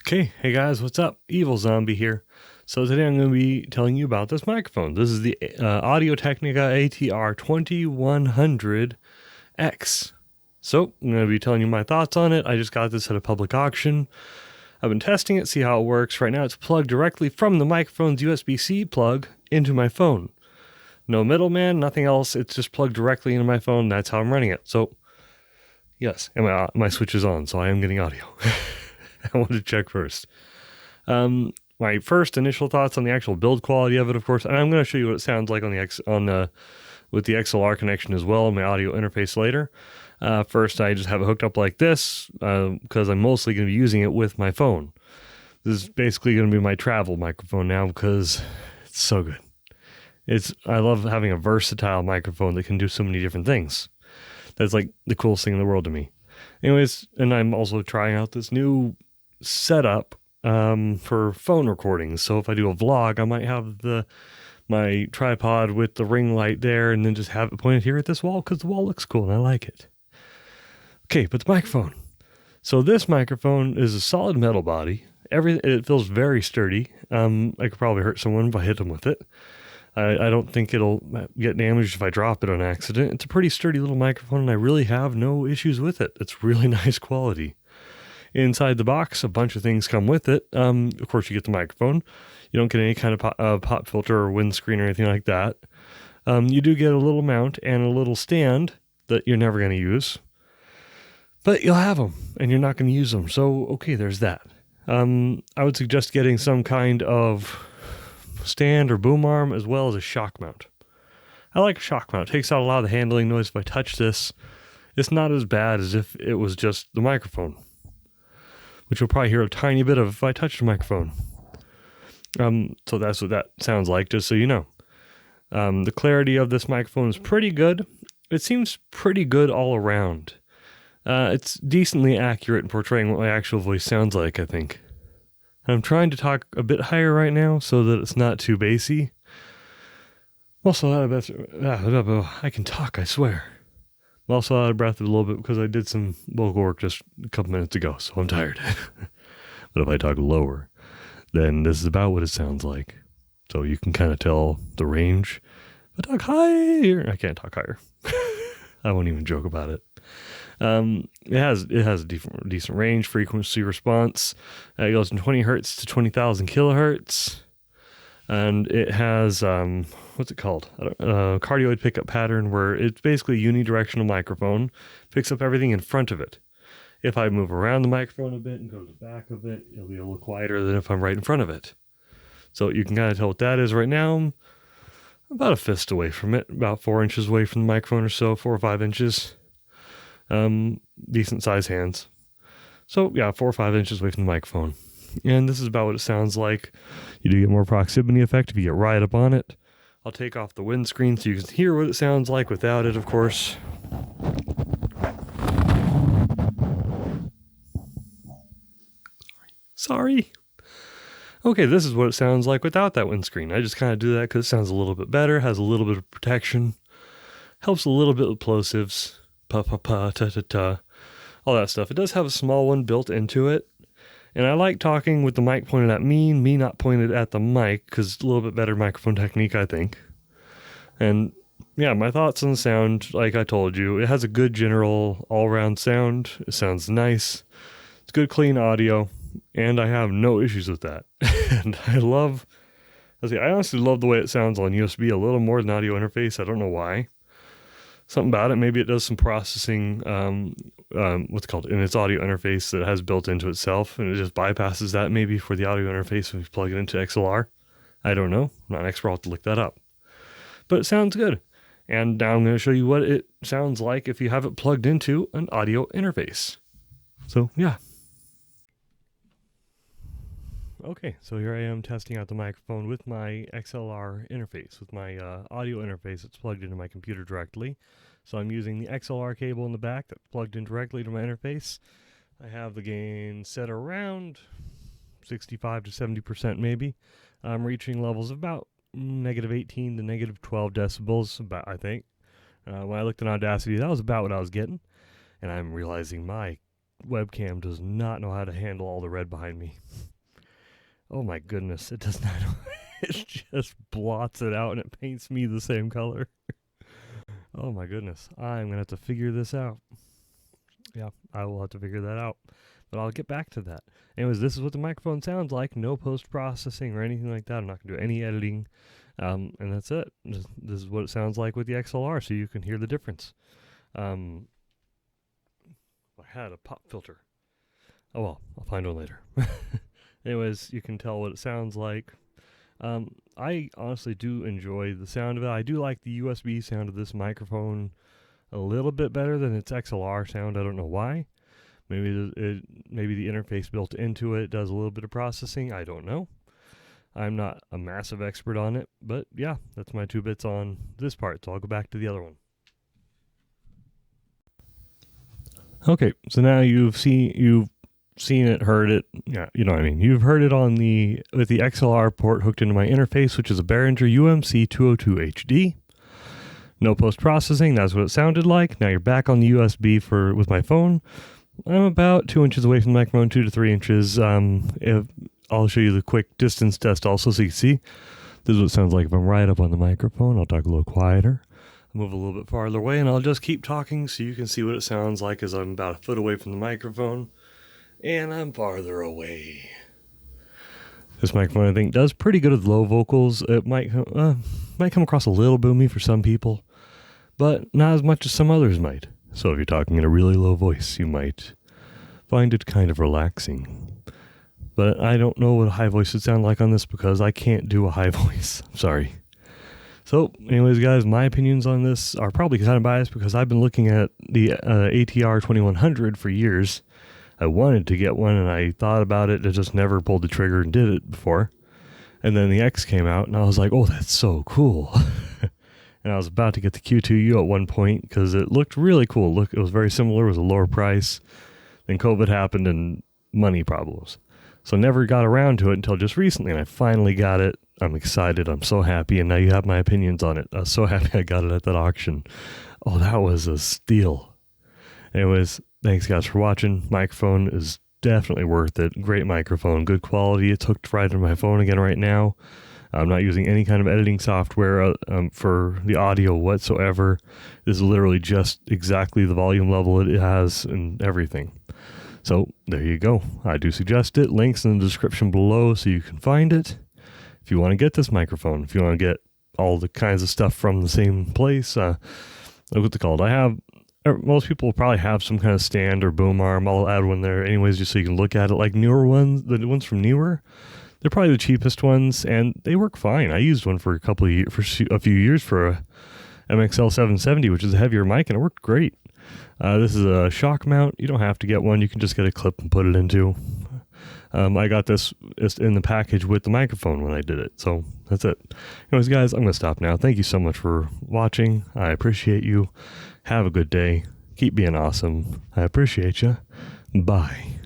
Okay, hey guys, what's up? Evil Zombie here. So today I'm going to be telling you about this microphone. This is the Audio-Technica ATR2100x. So I'm going to be telling you my thoughts on it. I just got this at a public auction. I've been testing it, see how it works. Right now it's plugged directly from the microphone's USB-C plug into my phone. No middleman, nothing else. It's just plugged directly into my phone. That's how I'm running it. So yes, and my switch is on, so I am getting audio. I wanted to check first. My first initial thoughts on the actual build quality of it, of course, and I'm going to show you what it sounds like with the XLR connection as well in my audio interface later. First, I just have it hooked up like this because I'm mostly going to be using it with my phone. This is basically going to be my travel microphone now because it's so good. I love having a versatile microphone that can do so many different things. That's like the coolest thing in the world to me. Anyways, and I'm also trying out this new setup for phone recordings. So if I do a vlog, I might have my tripod with the ring light there and then just have it pointed here at this wall because the wall looks cool and I like it. Okay, but the microphone. So this microphone is a solid metal body. It feels very sturdy. I could probably hurt someone if I hit them with it. I don't think it'll get damaged if I drop it on accident. It's a pretty sturdy little microphone and I really have no issues with it. It's really nice quality. Inside the box, a bunch of things come with it. Of course, you get the microphone. You don't get any kind of pop filter or windscreen or anything like that. You do get a little mount and a little stand that you're never going to use. But you'll have them, and you're not going to use them. So, okay, there's that. I would suggest getting some kind of stand or boom arm as well as a shock mount. I like a shock mount. It takes out a lot of the handling noise. If I touch this, it's not as bad as if it was just the microphone, which you'll probably hear a tiny bit of if I touch the microphone. So that's what that sounds like, just so you know. The clarity of this microphone is pretty good. It seems pretty good all around. It's decently accurate in portraying what my actual voice sounds like, I think. I'm trying to talk a bit higher right now so that it's not too bassy. Also out of breath. I can talk, I swear. I'm also out of breath a little bit because I did some vocal work just a couple minutes ago, so I'm tired. But if I talk lower, then this is about what it sounds like. So you can kind of tell the range. If I talk higher, I can't talk higher. I won't even joke about it. It has a decent range, frequency response. It goes from 20 hertz to 20,000 kilohertz. And it has, what's it called? Cardioid pickup pattern, where it's basically a unidirectional microphone, picks up everything in front of it. If I move around the microphone a bit and go to the back of it, it'll be a little quieter than if I'm right in front of it. So you can kind of tell what that is right now. I'm about a fist away from it, about 4 inches away from the microphone or so, 4 or 5 inches. Decent size hands. So yeah, 4 or 5 inches away from the microphone. And this is about what it sounds like. You do get more proximity effect if you get right up on it. I'll take off the windscreen so you can hear what it sounds like without it, of course. Sorry. Okay, this is what it sounds like without that windscreen. I just kind of do that because it sounds a little bit better, has a little bit of protection, helps a little bit with plosives, pa-pa-pa, ta-ta-ta, all that stuff. It does have a small one built into it. And I like talking with the mic pointed at me not pointed at the mic, because it's a little bit better microphone technique, I think. And yeah, my thoughts on the sound, like I told you, it has a good general all-around sound. It sounds nice. It's good, clean audio, and I have no issues with that. And I honestly love the way it sounds on USB a little more than audio interface. I don't know why. Something about it. Maybe it does some processing, in its audio interface that has built into itself, and it just bypasses that maybe for the audio interface when you plug it into XLR. I don't know. I'm not an expert. I'll have to look that up. But it sounds good. And now I'm going to show you what it sounds like if you have it plugged into an audio interface. So, yeah. Okay, so here I am testing out the microphone with my XLR interface, with my audio interface that's plugged into my computer directly. So I'm using the XLR cable in the back that's plugged in directly to my interface. I have the gain set around 65 to 70% maybe. I'm reaching levels of about negative 18 to negative 12 decibels, about, I think. When I looked in Audacity, that was about what I was getting. And I'm realizing my webcam does not know how to handle all the red behind me. Oh my goodness, it does not. It just blots it out and it paints me the same color. Oh my goodness, I'm going to have to figure this out. Yeah, I will have to figure that out. But I'll get back to that. Anyways, this is what the microphone sounds like. No post-processing or anything like that. I'm not going to do any editing. And that's it. This is what it sounds like with the XLR, so you can hear the difference. I had a pop filter. Oh well, I'll find one later. Anyways, you can tell what it sounds like. I honestly do enjoy the sound of it. I do like the USB sound of this microphone a little bit better than its XLR sound. I don't know why. Maybe the interface built into it does a little bit of processing. I don't know. I'm not a massive expert on it, but yeah, that's my 2 bits on this part. So I'll go back to the other one. Okay, so now you've seen it, heard it. Yeah, you know what I mean. You've heard it with the XLR port hooked into my interface, which is a Behringer UMC 202HD. No post-processing. That's what it sounded like. Now you're back on the USB with my phone. I'm about 2 inches away from the microphone, 2 to 3 inches. I'll show you the quick distance test also so you can see. This is what it sounds like if I'm right up on the microphone. I'll talk a little quieter. I'll move a little bit farther away and I'll just keep talking so you can see what it sounds like as I'm about a foot away from the microphone. And I'm farther away. This microphone, I think, does pretty good with low vocals. It might come across a little boomy for some people, but not as much as some others might. So if you're talking in a really low voice, you might find it kind of relaxing. But I don't know what a high voice would sound like on this because I can't do a high voice. I'm sorry. So anyways, guys, my opinions on this are probably kind of biased because I've been looking at the ATR2100 for years. I wanted to get one and I thought about it. I just never pulled the trigger and did it before. And then the X came out and I was like, oh, that's so cool. And I was about to get the Q2U at one point because it looked really cool. It was very similar. It was a lower price. Then COVID happened and money problems. So never got around to it until just recently. And I finally got it. I'm excited. I'm so happy. And now you have my opinions on it. I was so happy I got it at that auction. Oh, that was a steal. Anyways, thanks guys for watching. Microphone is definitely worth it. Great microphone, good quality. It's hooked right to my phone again right now. I'm not using any kind of editing software for the audio whatsoever. This is literally just exactly the volume level it has and everything. So there you go. I do suggest it. Links in the description below so you can find it. If you want to get this microphone, if you want to get all the kinds of stuff from the same place, look what they called. Most people will probably have some kind of stand or boom arm. I'll add one there anyways just so you can look at it. Like newer ones, the ones from Newer, they're probably the cheapest ones and they work fine. I used one for a few years for a MXL 770, which is a heavier mic, and it worked great. This is a shock mount. You don't have to get one. You can just get a clip and put it into. I got this in the package with the microphone when I did it. So that's it. Anyways, guys, I'm going to stop now. Thank you so much for watching. I appreciate you. Have a good day. Keep being awesome. I appreciate you. Bye.